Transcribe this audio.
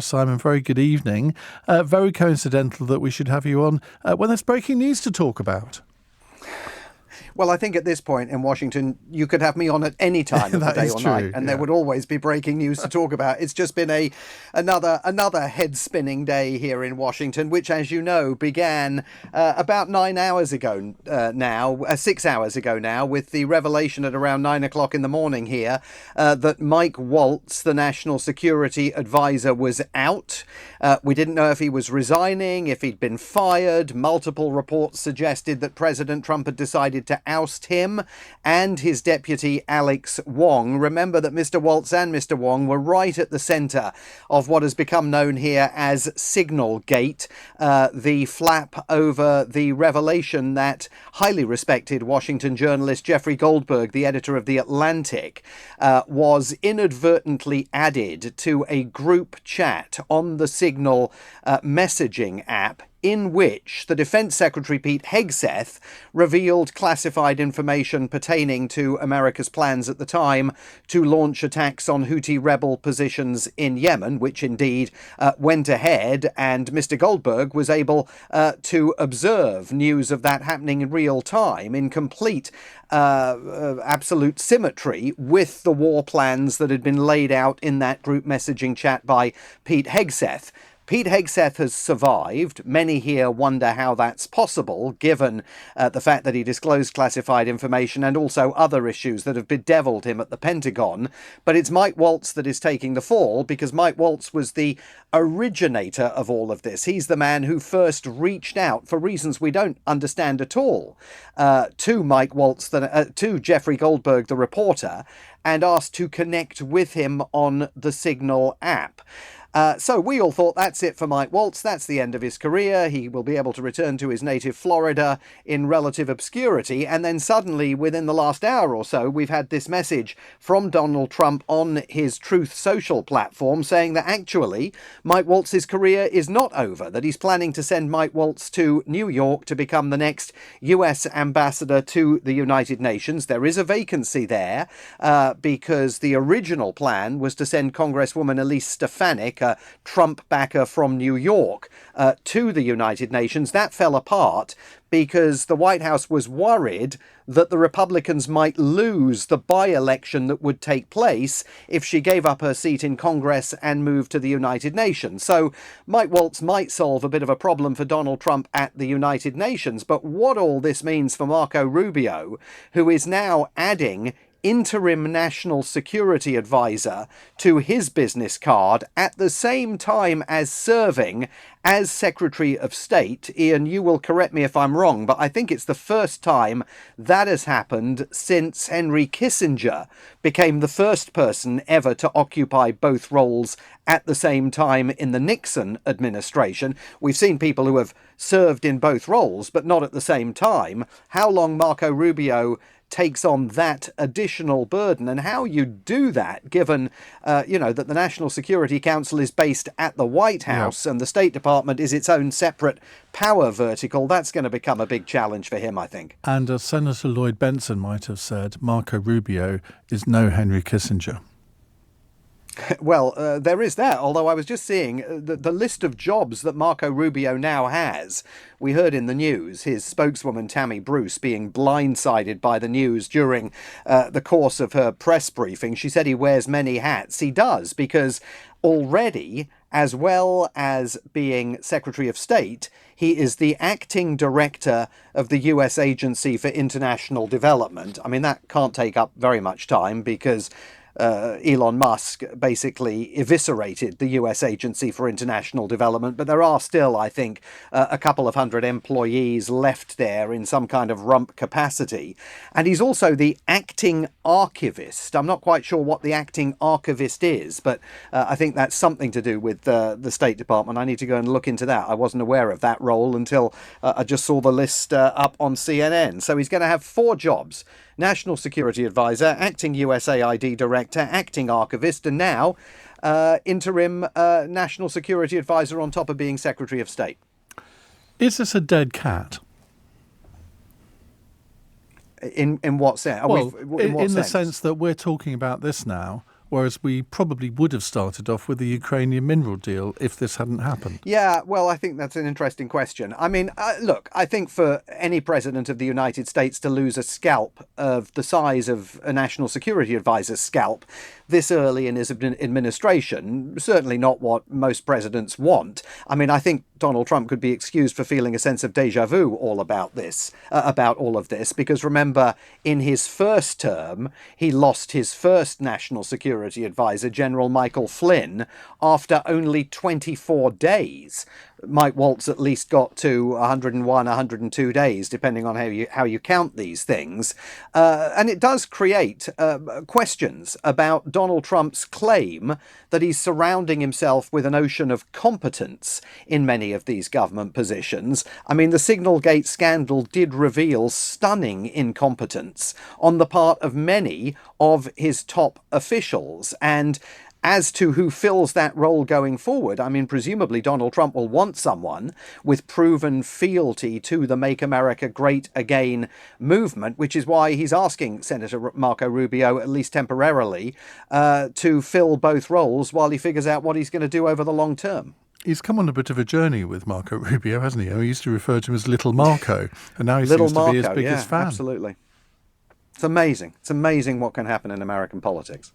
Simon, very good evening. Very coincidental that we should have you on when there's breaking news to talk about. Well, I think at this point in Washington, you could have me on at any time of the day or night, and there would always be breaking news to talk about. It's just been another head-spinning day here in Washington, which, as you know, began about 9 hours ago now, 6 hours ago now, with the revelation at around 9 o'clock in the morning here that Mike Waltz, the National Security Advisor, was out. We didn't know if he was resigning, if he'd been fired. Multiple reports suggested that President Trump had decided to oust him and his deputy Alex Wong. Remember that Mr. Waltz and Mr. Wong were right at the centre of what has become known here as Signalgate, the flap over the revelation that highly respected Washington journalist Jeffrey Goldberg, the editor of The Atlantic, was inadvertently added to a group chat on the Signal messaging app, in which the Defense Secretary Pete Hegseth revealed classified information pertaining to America's plans at the time to launch attacks on Houthi rebel positions in Yemen, which indeed went ahead, and Mr. Goldberg was able to observe news of that happening in real time in complete absolute symmetry with the war plans that had been laid out in that group messaging chat by Pete Hegseth. Pete Hegseth has survived. Many here wonder how that's possible, given the fact that he disclosed classified information and also other issues that have bedeviled him at the Pentagon. But it's Mike Waltz that is taking the fall, because Mike Waltz was the originator of all of this. He's the man who first reached out, for reasons we don't understand at all, to Mike Waltz, to Jeffrey Goldberg, the reporter, and asked to connect with him on the Signal app. So we all thought that's it for Mike Waltz. That's the end of his career. He will be able to return to his native Florida in relative obscurity. And then suddenly, within the last hour or so, we've had this message from Donald Trump on his Truth Social platform saying that actually Mike Waltz's career is not over, that he's planning to send Mike Waltz to New York to become the next US ambassador to the United Nations. There is a vacancy there because the original plan was to send Congresswoman Elise Stefanik, a Trump backer from New York, to the United Nations. That fell apart because the White House was worried that the Republicans might lose the by-election that would take place if she gave up her seat in Congress and moved to the United Nations. So Mike Waltz might solve a bit of a problem for Donald Trump at the United Nations. But what all this means for Marco Rubio, who is now adding interim national security advisor to his business card at the same time as serving as Secretary of State. Iain, you will correct me if I'm wrong, but I think it's the first time that has happened since Henry Kissinger became the first person ever to occupy both roles at the same time in the Nixon administration. We've seen people who have served in both roles, but not at the same time. How long Marco Rubio takes on that additional burden, and how you do that, given, that the National Security Council is based at the White House and the State Department is its own separate power vertical, that's going to become a big challenge for him, I think. And as Senator Lloyd Bentsen might have said, Marco Rubio is no Henry Kissinger. Well, there is that, although I was just seeing the list of jobs that Marco Rubio now has. We heard in the news his spokeswoman Tammy Bruce being blindsided by the news during the course of her press briefing. She said he wears many hats. He does, because already, as well as being Secretary of State, he is the acting director of the US Agency for International Development. I mean, that can't take up very much time because Elon Musk basically eviscerated the US Agency for International Development, but there are still, I think, a couple of hundred employees left there in some kind of rump capacity. And he's also the acting archivist. I'm not quite sure what the acting archivist is, but I think that's something to do with the State Department. I need to go and look into that. I wasn't aware of that role until I just saw the list up on CNN. So he's going to have 4 jobs: National Security Advisor, acting USAID Director, acting archivist, and now interim National Security Advisor on top of being Secretary of State. Is this a dead cat? In what sense? Well, in the sense that we're talking about this now whereas we probably would have started off with the Ukrainian mineral deal if this hadn't happened? Yeah, well, I think that's an interesting question. I mean, look, I think for any president of the United States to lose a scalp of the size of a national security advisor's scalp this early in his administration, certainly not what most presidents want. I mean, I think Donald Trump could be excused for feeling a sense of déjà vu about all of this, because remember, in his first term, he lost his first national security advisor, General Michael Flynn, after only 24 days. Mike Waltz at least got to 101, 102 days, depending on how you count these things. And it does create questions about Donald Trump's claim that he's surrounding himself with an ocean of competence in many of these government positions. I mean, the Signalgate scandal did reveal stunning incompetence on the part of many of his top officials. And as to who fills that role going forward, I mean, presumably Donald Trump will want someone with proven fealty to the Make America Great Again movement, which is why he's asking Senator Marco Rubio, at least temporarily, to fill both roles while he figures out what he's going to do over the long term. He's come on a bit of a journey with Marco Rubio, hasn't he? I mean, he used to refer to him as Little Marco, and now he seems to be his biggest fan. Absolutely. It's amazing. It's amazing what can happen in American politics.